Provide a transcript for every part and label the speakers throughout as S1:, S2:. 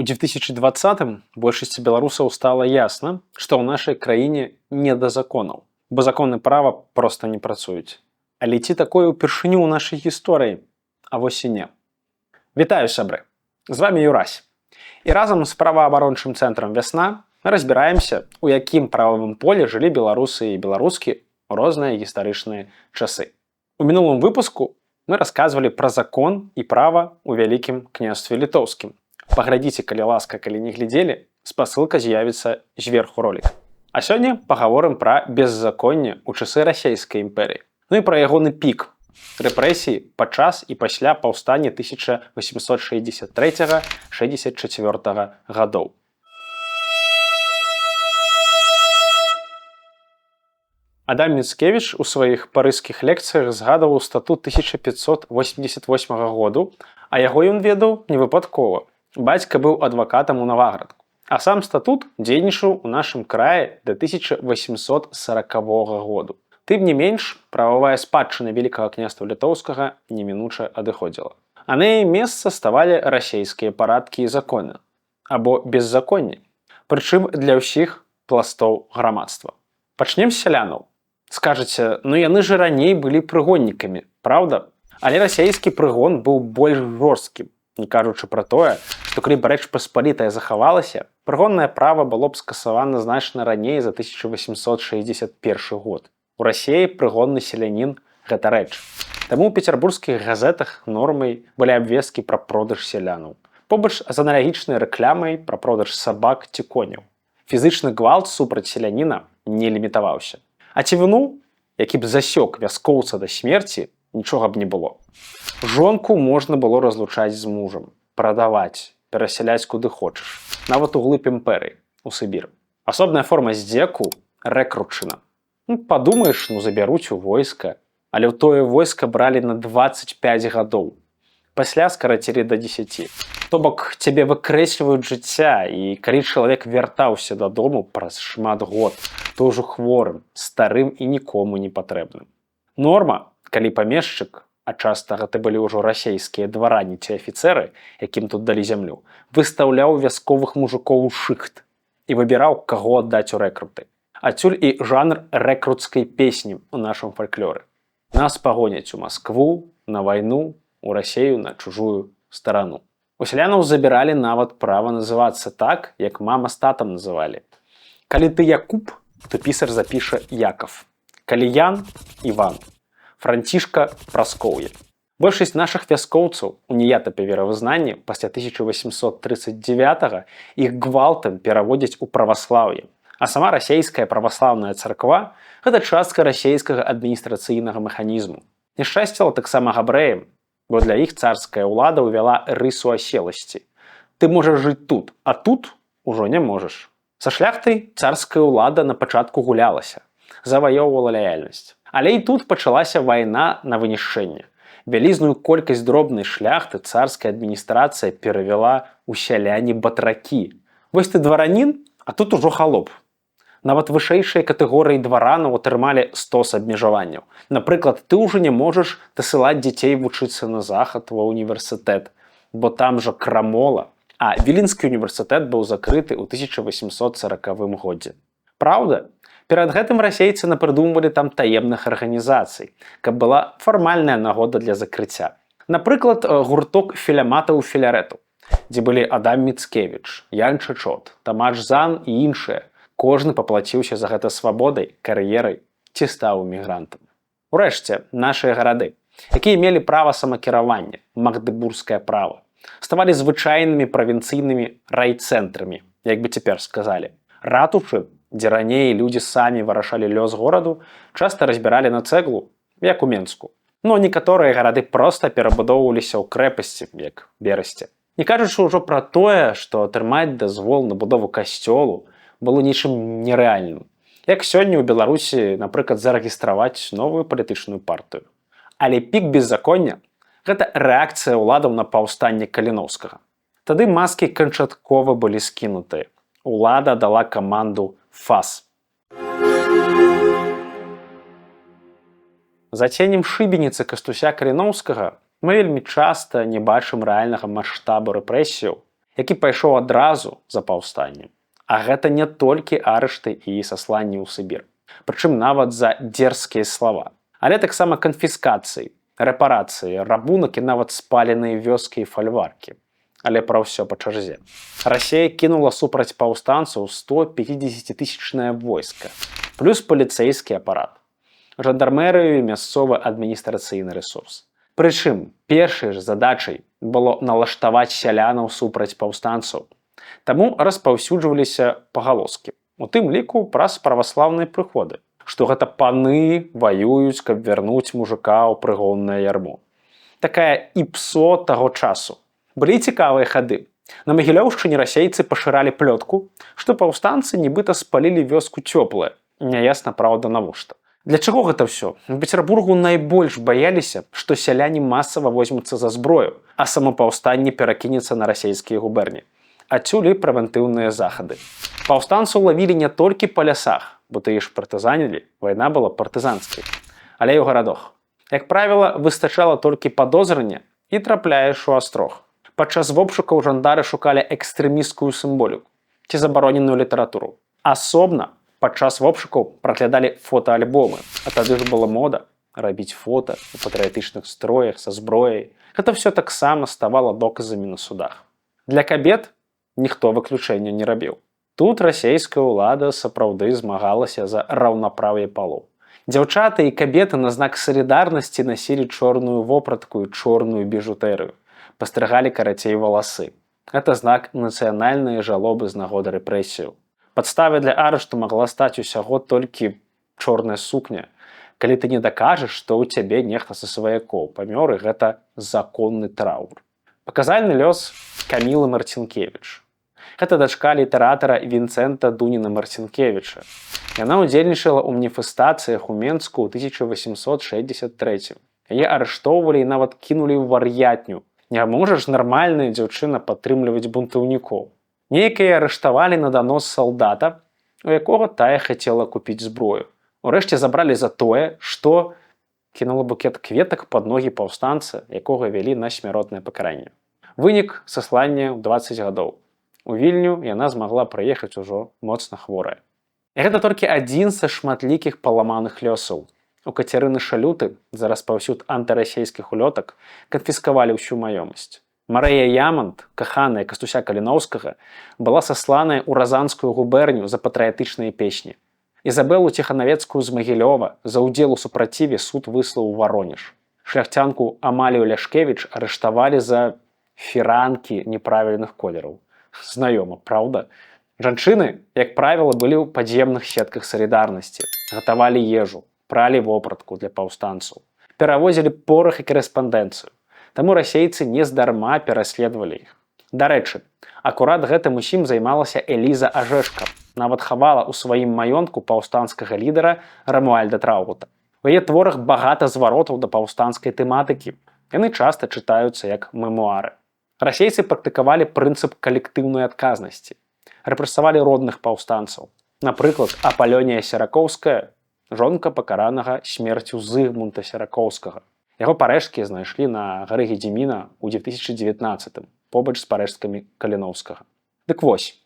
S1: У 2020-м большасці беларусаў стала ясна, што ў нашай краіне не да законаў, бо законы права проста не працуюць. Але ці такое ўпершыню ў нашай гісторыі? А вось і не. Вітаю, сябры! З вами Юрась. І разам з праваабарончым цэнтрам «Вясна» мы разбіраемся, у якім прававым полі жылі беларусы і беларускі ў розныя гістарычныя часы. У мінулым выпуску мы расказвалі пра закон і права ў Вялікім княстве літоўскім. Паглядзіце, калі ласка, калі не глядзелі, спасылка з'явіцца зверху роліка. А сёння пагаворым пра беззаконне ў часы расійскай імперыі. Ну і пра ягоны пік рэпрэсій падчас і пасля паўстання 1863-64 гадоў. Адам Міцкевіч у сваіх парыжскіх лекцыях згадваў статут 1588 году, а яго ён ведаў невыпадкова. Бацька быў адвакатам у Наваградку, а сам статут дзейнічаў у нашым краі да 1840 году. Тым не менш, прававая спадчына Вялікага княства літоўскага немінуча адыходзіла. А на яе месца ставалі расійскія парадкі і законы, або беззаконні, прычым для ўсіх пластоў грамадства. Пачнем з сялянаў. Скажаце, ну яны ж раней былі прыгоннікамі, праўда? Але расійскі прыгон быў больш жорсткім, не кажучы пра тое, што калі б Рэч Паспалітая захавалася, прыгоннае права было б скасавана значна раней за 1861 год. У Расіі прыгонны селянін – гэта рэч. Таму ў пецярбургскіх газетах нормай былі абвесткі пра продаж сялянаў. Побач з аналагічнай рэклямай пра продаж сабак ці коняў. Фізычны гвалт супраць селяніна не лімітаваўся. А цівуну, які б засёк вяскоўца да смерці, нічога б не было. Жонку можна было разлучаць з мужам, прадаваць, перасяляць куды хочаш, нават у глыб імперыі, у Сібір. Асобная форма здзеку – рэкрутчына. Падумаеш, забяруць у войска, але ў тое войска бралі на 25 гадоў. Пасля скарацілі да 10. То бок, цябе выкрэсліваюць жыцця, і калі чалавек вяртаўся дадому праз шмат год, то ўжо хворым, старым і нікому не патрэбным. Норма, калі памешчык, а часта гэта былі ўжо расійскія дварані ці афіцэры, якім тут далі зямлю, выстаўляў вясковых мужикоў у шыхт і выбіраў, каго аддаць у рэкруты. Адсюль і жанр рэкрутскай песні ў нашым фальклоры. Нас пагоняць у Маскву, на вайну, у Расею на чужую старану. У сялянаў забіралі нават права называцца так, як мама з татам называлі. Калі ты Якуб, то пісар запіша Яков. Калі Ян – Іван. Францішка – Праскоўе. Большасць нашых вяскоўцаў у неятапе веравызнанні пасля 1839 іх гвалтам пераводзяць у праваслаўе. А сама расійская праваслаўная царква – гэта частка расійскага адміністрацыйнага механізму. Няшчасціла таксама габрэям, бо для іх царская ўлада ўвяла рысу аселасці. Ты можаш жыць тут, а тут ужо не можаш. Са шляхтай царская ўлада на пачатку гулялася, заваёўвала лаяльнасць. Але і тут пачалася вайна на вынішчэнне. Вялізную колькасць дробнай шляхты царская адміністрацыя перавяла ў сяляне-батракі. Вось ты дваранін, а тут ужо халоп. Нават вышэйшыя катэгорыі дваранаў атрымалі стос абмежаванняў. Напрыклад, ты ўжо не можаш дасылаць дзяцей вучыцца на захад ва ўніверсітэт, бо там жа крамола, а Віленскі універсітэт быў закрыты ў 1840 годзе. Праўда? Перад гэтым расейцы напрыдумвалі там таемных арганізацый, каб была фармальная нагода для закрыцця. Напрыклад, гурток філяматаў філярэтаў, дзе былі Адам Міцкевіч, Ян Чачот, Тамаш Зан і іншыя. Кожны паплаціўся за гэта свабодай, кар'ерай ці стаў эмігрантам. Урэшце, нашыя гарады, якія мелі права самакіравання, магдыбургскае права, ставалі звычайнымі правінцыйнымі райцэнтрамі, як бы цяпер сказалі. Ратушы, дзе раней людзі самі вырашалі лёс гораду, часта разбіралі на цэглу, як у Менску. Но некаторыя гарады проста перабудоўваліся ў крэпасці, як Берасце. Не кажучы ўжо пра тое, што атрымаць дазвол на будову касцёлу было нечым нерэальным. Як сёння ў Беларусі, напрыклад, зарэгістраваць новую палітычную партыю. Але пік беззаконня – гэта рэакцыя ўладаў на паўстанне Каліноўскага. Тады маскі канчаткова былі скінутыя. Улада дала каманду «ФАС». За ценем шыбеніцы Кастуся Каліноўскага мы вельмі часта не бачым рэальнага маштабу рэпрэсіяў, які пайшоў адразу за паўстаннем. А гэта не толькі арышты і сасланні ў Сібір. Прычым нават за дзерзкія слова. Але таксама канфіскацыі, рэпарацыі, рабунак і нават спаленыя вёскі і фальваркі. Але пра ўсё па чарзе. Расія кінула супраць паўстанцаў 150-тысячнае войска, плюс паліцэйскі апарат, жандармерыю і мясцовы адміністрацыйны рэсурс. Прычым, першай ж задачай было налаштаваць сялянаў супраць паўстанцаў. Таму распаўсюджваліся пагалоскі, у тым ліку праз праваслаўныя прыходы, што гэта паны ваююць, каб вярнуць мужика ў прыгоннае ярмо. Такая іпсо таго часу. Былі цікавыя хады. На Магілёўшчыне расейцы пашыралі плётку, што паўстанцы нібыта спалілі вёску Цёплая. Няясна, праўда, навошта. Для чаго гэта ўсё? В Пецярбургу найбольш баяліся, што сяляне масава возьмуцца за зброю, а самапаўстанне перакінецца на расейскія губерні. Адсюль і прэвентыўныя захады. Паўстанцаў лавілі не толькі па лясах, бо тыя ж партызанілі, вайна была партызанскай, але і ў гарадах. Як правіла, выстачала толькі падозрання і трапляеш у астрог. Падчас вобшукаў жандары шукалі экстрэмісцкую сімволіку ці забароненую літаратуру. Асобна падчас вобшукаў праглядалі фотоальбомы, а тады ж была мода рабіць фота у патрыятычных строях са зброяй. Гэта ўсё таксама ставала доказамі на судах. Для кабет ніхто выключэння не рабіў. Тут расейская ўлада сапраўды змагалася за раўнапраўе палоў. Дзяўчаты і кабеты на знак салідарнасці насілі чорную вопратку і чорную біжутэрыю. Пастрыгалі карацей валасы. Гэта знак нацыянальнай жалобы з нагоды рэпрэсіяў. Падставай для арышту магла стаць усяго толькі чорная сукня. Калі ты не дакажаш, што ў цябе нехта са сваякоў памёр, і гэта законны траур. Паказальны лёс Камілы Марцінкевіч. Гэта дачка літаратара Вінцэнта Дуніна Марцінкевіча. Яна ўдзельнічала ў маніфестацыях у Менску ў 1863. Яе арыштоўвалі і нават кінулі ў вар'ятню. Не можа ж нармальная дзяўчына падтрымліваць бунтаўнікоў. Нейкія арыштавалі на данос салдата, у якога тая хацела купіць зброю. Урэшце забралі за тое, што кінула букет кветак пад ногі паўстанца, якога вялі на смяротнае пакаранне. Вынік саслання ў 20 гадоў. У Вільню яна змагла прыехаць ужо моцна хворая. І гэта толькі адзін са шматлікіх паламаных лёсаў. У Кацярыны Шалюты за распаўсюд антырасейскіх улётак канфіскавалі ўсю маёмасць. Марыя Ямант, каханая Кастуся Каліноўскага, была сасланая ў Разанскую губерню за патрыятычныя песні. Ізабелу Ціханавецкую з Магілёва за ўдзел у супраціве суд выслаў у Варонеж. Шляхцянку Амалію Ляшкевіч арыштавалі за фіранкі неправільных колераў. Знаёма, праўда? Жанчыны, як правіла, былі ў падземных сетках салідарнасці, гатавалі ежу, пралі вопратку для паўстанцаў, перавозілі порах і корэспандэнцыю. Таму расейцы нездарма пераследавалі іх. Дарэчы, акурат гэтым усім займалася Эліза Ажэшка, нават хавала ў сваім маёнтку паўстанцкага лідара Рамуальда Траўгута. У яе творах багата зваротаў да паўстанцкай тэматыкі. Яны часта чытаюцца як мемуары. Расейцы практыкавалі прынцып калектыўнай адказнасці. Рэпрэсавалі родных паўстанцаў. Напрыклад, Апалёнія Серакоўская, жонка пакаранага смерцю Зыгмунта Серакоўскага. Яго парэшткі знайшлі на гары Гедзіміна ў 2019, побач з парэшткамі Каліноўскага. Дык вось,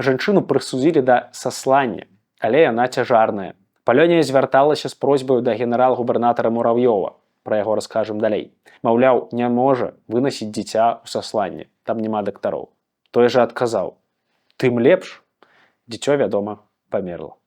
S1: жанчыну прысудзілі да саслання, але яна цяжарная. Апалёнія звярталася з просьбаю да генерал-губернатара Мурав'ёва, пра яго раскажам далей. Маўляў, не можа вынасіць дзіця ў сасланні, там няма дактароў. Той жа адказаў: тым лепш, дзіцё, вядома, памерла.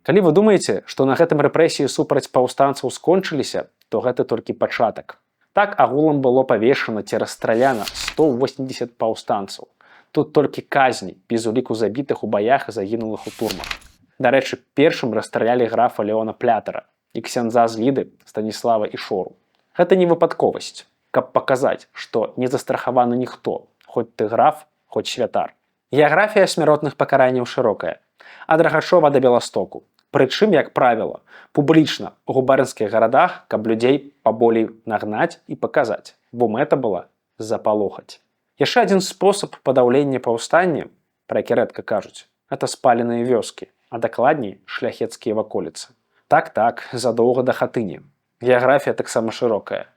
S1: Калі вы думаеце, што на гэтым рэпрэсіі супраць паўстанцаў скончыліся, то гэта толькі пачатак. Так агулам было павешана ці расстраляна 180 паўстанцаў. Тут толькі казні, без уліку забітых у баях і загінулых у турмах. Дарэчы, першым расстралялі графа Леона Плятара і ксяндза з Ліды Станіслава Ішору. Гэта не выпадковасць, каб паказаць, што не застрахаваны ніхто, хоць ты граф, хоць святар. Геаграфія смяротных пакаранняў шырокая. Ад Рагачова да Беластоку. Прычым, як правіла, публічна ў губернскіх гарадах, каб людзей паболей нагнаць і паказаць, бо мэта была запалохаць. Яшчэ адзін спосаб падаўлення паўстання, пра які рэдка кажуць, гэта спаленыя вёскі, а дакладней шляхецкія ваколіцы. Так, задоўга да Хатыні. Геаграфія таксама шырокая.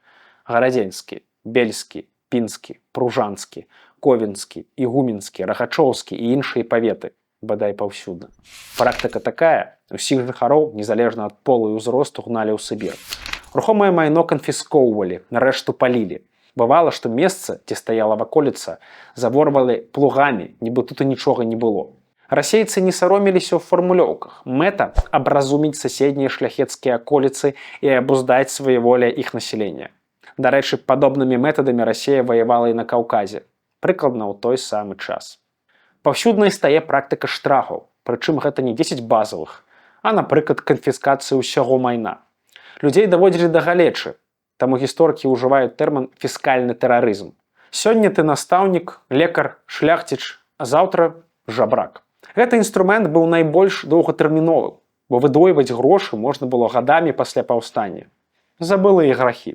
S1: Гарадзенскі, Бельскі, Пінскі, Пружанскі, Ковенскі, Ігуменскі, Рахачоўскі і іншыя паветы, бадай паўсюдна. Практыка такая, усіх жыхароў, незалежна ад полу і ўзросту, гналі ў Сібір. Рухомае майно канфіскоўвалі, нарэшту палілі. Бывала, што месца, дзе стаяла ваколіца, заворвалі плугамі, нібы тут і нічога не было. Расейцы не саромеліся ў фармулёўках. Мэта – абразуміць суседнія шляхецкія аколіцы і абуздаць сваяволія іх насялення. Дарэчы, падобнымі метадамі Расія ваявала і на Каўказе, прыкладна ў той самы час. Паўсюдна стае практыка штрафаў, прычым гэта не 10 базавых, а, напрыклад, канфіскацыі ўсяго майна. Людзей даводзілі да галечы, таму гісторыкі ўжываюць тэрмін «фіскальны тэрарызм». Сёння ты настаўнік, лекар, шляхціч, а заўтра – жабрак. Гэты інструмент быў найбольш доўгатэрміновым, бо выдвойваць грошы можна было гадамі пасля паўстання. Забылыя грахі.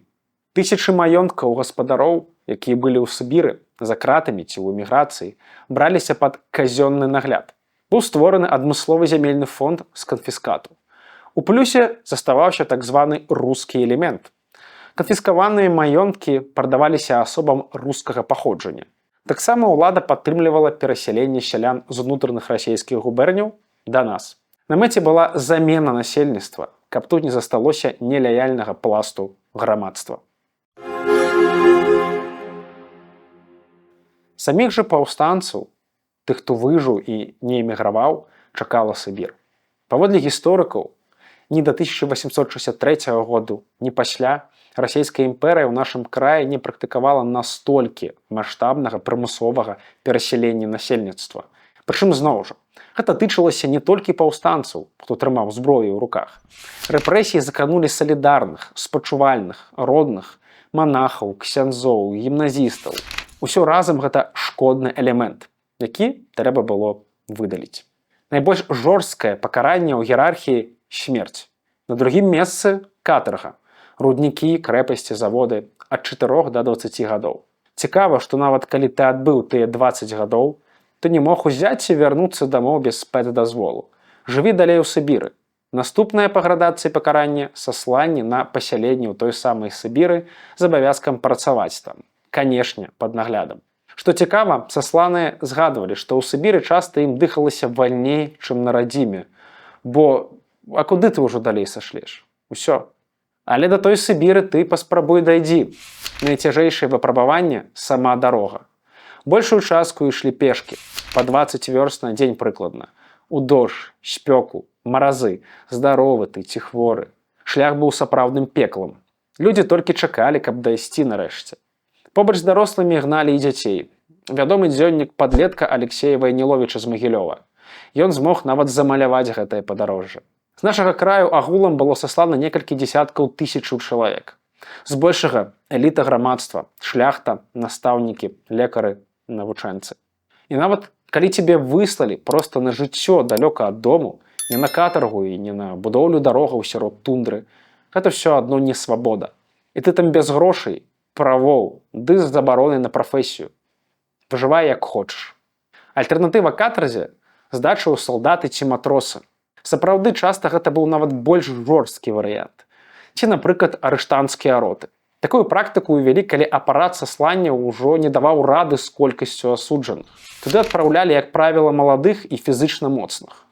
S1: Тысячы маёнткаў гаспадароў, якія былі ў Сібіры, за кратамі ці ў эміграцыі, браліся пад казённы нагляд. Быў створаны адмысловы зямельны фонд з канфіскату. У плюсе заставаўся так званы рускі элемент. Канфіскаваныя маёнткі прадаваліся асобам рускага паходжання. Таксама ўлада падтрымлівала перасяленне сялян з унутраных расійскіх губерняў да нас. На мэце была замена насельніцтва, каб тут не засталося нелаяльнага пласту грамадства. Саміх жа паўстанцаў, тых, хто выжыў і не эміграваў, чакала Сібір. Паводле гісторыкаў, ні да 1863 году, ні пасля Расійская імперыя ў нашым краі не практыкавала настолькі маштабнага прымусовага перасялення насельніцтва. Прычым, зноў жа, гэта тычылася не толькі паўстанцаў, хто трымаў зброю ў руках. Рэпрэсіі закранулі салідарных, спачувальных, родных, манахаў, ксяндзоў, гімназістаў. Усё разам гэта шкодны элемент, які трэба было выдаліць. Найбольш жорсткае пакаранне ў іерархіі – смерць. На другім месцы – катарга. Руднікі, крэпасці, заводы ад 4 да 20 гадоў. Цікава, што нават калі ты адбыў тыя 20 гадоў, ты не мог узяць і вярнуцца дамоў без спецдазволу. Жыві далей у Сібіры. Наступнае па градацыі пакаранне – сасланне на пасяленне ў той самай Сібіры з абавязкам працаваць там. Канешне, пад наглядам. Што цікава, сасланыя згадвалі, што ў Сібіры часта ім дыхалася вальней, чым на радзіме. Бо, а куды ты ўжо далей сашлеш? Усё. Але да той Сібіры ты паспрабуй дайдзі. Найцяжэйшае выпрабаванне – сама дарога. Большую частку ішлі пешкі, па 20 вёрст на дзень прыкладна. У дождж, спёку, маразы, здаровы ты ці хворы. Шлях быў сапраўдным пеклам. Людзі толькі чакалі, каб дайсці нарэшце. Побач з дарослымі гналі і дзяцей. Вядомы дзённік падлетка Алексея Вайніловіча з Магілёва. Ён змог нават замаляваць гэтае падарожжа. З нашага краю агулам было саслана некалькі дзесяткаў тысячаў чалавек. Збольшага эліта грамадства, шляхта, настаўнікі, лекары, навучэнцы. І нават калі цябе выслалі проста на жыццё далёка ад дому, не на катаргу і не на будоўлю дарогаў сярод тундры, гэта ўсё адно не свабода. І ты там без грошай, правоў, ды з забаронай на прафесію. Выжывай як хочаш. Альтэрнатыва катарзе – здача ў салдаты ці матросы. Сапраўды, часта гэта быў нават больш жорсткі варыянт. Ці, напрыклад, арыштанцкія роты. Такую практыку ўвялі, калі апарат саслання ўжо не даваў рады з колькасцю асуджаных. Туды адпраўлялі, як правіла, маладых і фізычна моцных.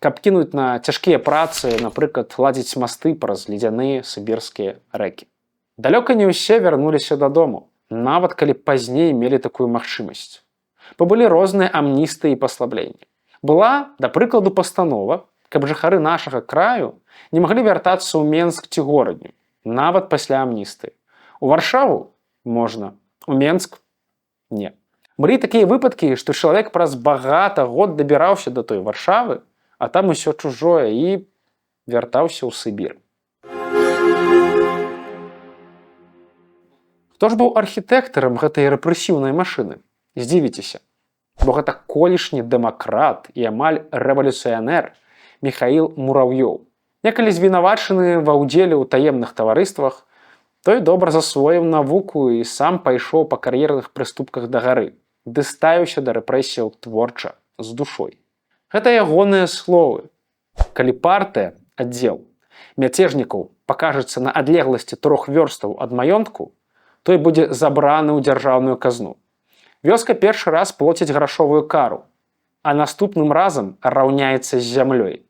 S1: Каб кінуць на цяжкія працы, напрыклад, ладзіць масты праз ледзяныя сібірскія рэкі. Далёка не ўсе вярнуліся дадому, нават калі пазней мелі такую магчымасць. Бо былі розныя амністыі і паслабленні. Была, да прыкладу, пастанова, каб жыхары нашага краю не маглі вяртацца ў Менск ці горадню, нават пасля амністыі. У Варшаву можна, у Менск не. Былі такія выпадкі, што чалавек праз багата год дабіраўся да той Варшавы, а там усё чужое і вяртаўся ў Сібір. Хто ж быў архітэктарам гэтай рэпрэсіўнай машыны? Здзівіцеся. Бо гэта колішні дэмакрат і амаль рэвалюцыянер Міхаіл Мураўёў. Некалі звінавачаны ва ўдзеле ў таемных таварыствах, той добра засвоіў навуку і сам пайшоў па кар'ерных прыступках дагары, ды ставіўся да рэпрэсіяў творча, з душой. Гэта ягоныя словы. Калі партыя, аддзел, мяцежнікаў пакажацца на адлегласці 3 вёрстаў ад маёнтку, той будзе забраны ў дзяржаўную казну. Вёска першы раз плоціць грашовую кару, а наступным разам раўняецца з зямлёй.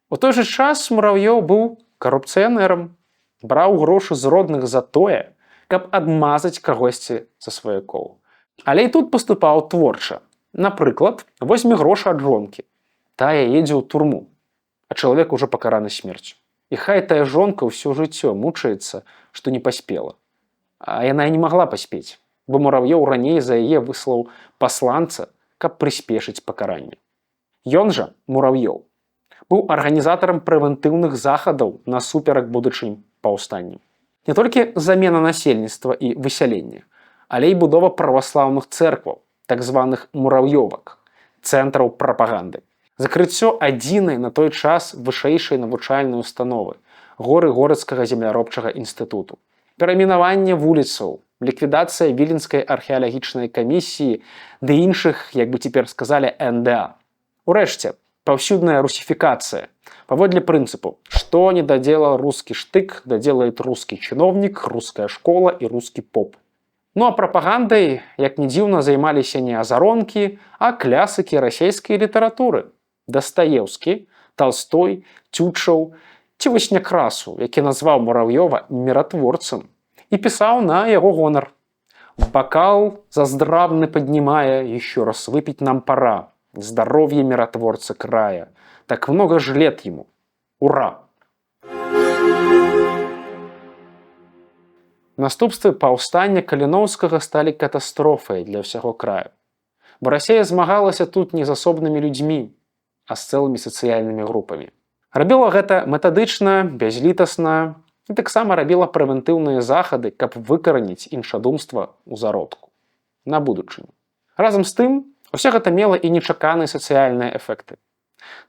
S1: У той жа час Мурав'ёў быў карупцыянерам, браў грошы з родных за тое, каб адмазаць кагосьці са сваякоў. Але і тут паступаў творча. Напрыклад, возьме грошы ад жонкі. Тая едзе ў турму, а чалавек ужо пакараны смерцю. І хай тая жонка ўсё жыццё мучаецца, што не паспела. А яна і не магла паспець, бо Мурав'ёў раней за яе выслаў пасланца, каб прыспешыць пакаранне. Ён жа, Мурав'ёў, быў арганізатарам прэвентыўных захадаў насуперак будучым паўстанням. Не толькі замена насельніцтва і высяленне, але і будова праваслаўных цэркваў, так званых мурав'ёвак, цэнтраў прапаганды. Закрыццё адзінай на той час вышэйшай навучальнай установы Горы-Горацкага земляробчага інстытуту. Перайменаванне вуліцаў, ліквідацыя Віленскай археалагічнай камісіі ды іншых, як бы цяпер сказалі, НДА. Урэшце, паўсюдная русіфікацыя, паводле прынцыпу, што не дадзела рускі штык, даделает рускі чыноўнік, руская школа і рускі поп. Ну а прапагандай, як не дзіўна, займаліся не азаронкі, а клясыкі расейскай літаратуры. Дастаеўскі, Талстой, Тютчаў ці вось Някрасу, які назваў Мурав'ёва міратворцам і пісаў на яго гонар. «Бокал заздравны поднимая, еще раз выпить нам пора. Здоровье миротворца края. Так много ж лет ему. Ура!» Наступствы паўстання Каліноўскага сталі катастрофай для ўсяго краю. Бо Расія змагалася тут не з асобнымі людзьмі, а з цэлымі сацыяльнымі групамі. Рабіла гэта метадычна, бязлітасна і таксама рабіла прэвентыўныя захады, каб выкараніць іншадумства ў зародку. На будучыню. Разам з тым, усе гэта мела і нечаканыя сацыяльныя эфекты.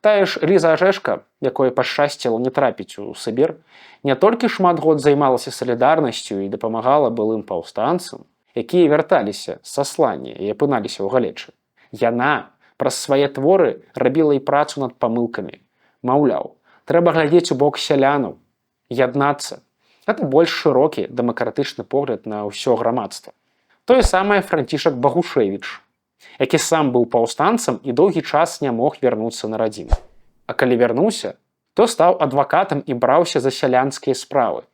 S1: Тая ж Ліза Ажэшка, якой пашчасціла не трапіць у Сібір, не толькі шмат год займалася салідарнасцю і дапамагала былым паўстанцам, якія вярталіся з саслання і апыналіся ў галечы. Яна праз свае творы рабіла і працу над памылкамі. Маўляў, трэба глядзець у бок сялянаў, яднацца. Гэта больш шырокі дэмакратычны погляд на ўсё грамадства. Тое самае Францішак Багушевіч, які сам быў паўстанцам і доўгі час не мог вярнуцца на радзіму. А калі вярнуўся, то стаў адвакатам і браўся за сялянскія справы.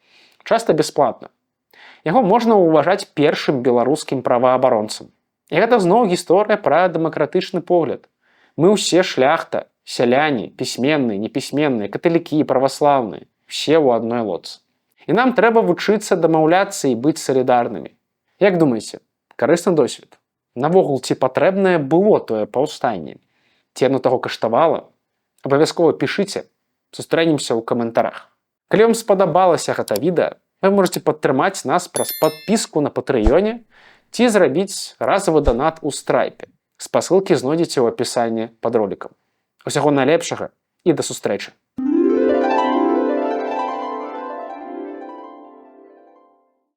S1: Часта бясплатна. Яго можна ўважаць першым беларускім праваабаронцам. І гэта зноў гісторыя пра дэмакратычны погляд. Мы ўсе шляхта, сяляне, пісьменныя, непісьменныя, каталікі, праваслаўныя, все ў адной лодцы. І нам трэба вучыцца дамаўляцца і быць салідарнымі. Як думаеце, карысны досвед? Навогул, ці патрэбнае было тое паўстанне? Ці яно таго каштавала? Абавязкова пішыце, сустрэнемся ў каментарах. Калі вам спадабалася гэта відэа, вы можете падтрымаць нас праз падпіску на Патрыёне ці зрабіць разовы донат у Страйпе. Спасылкі знойдзеце ў апісанні пад ролікам. Усяго найлепшага і да сустрэчы!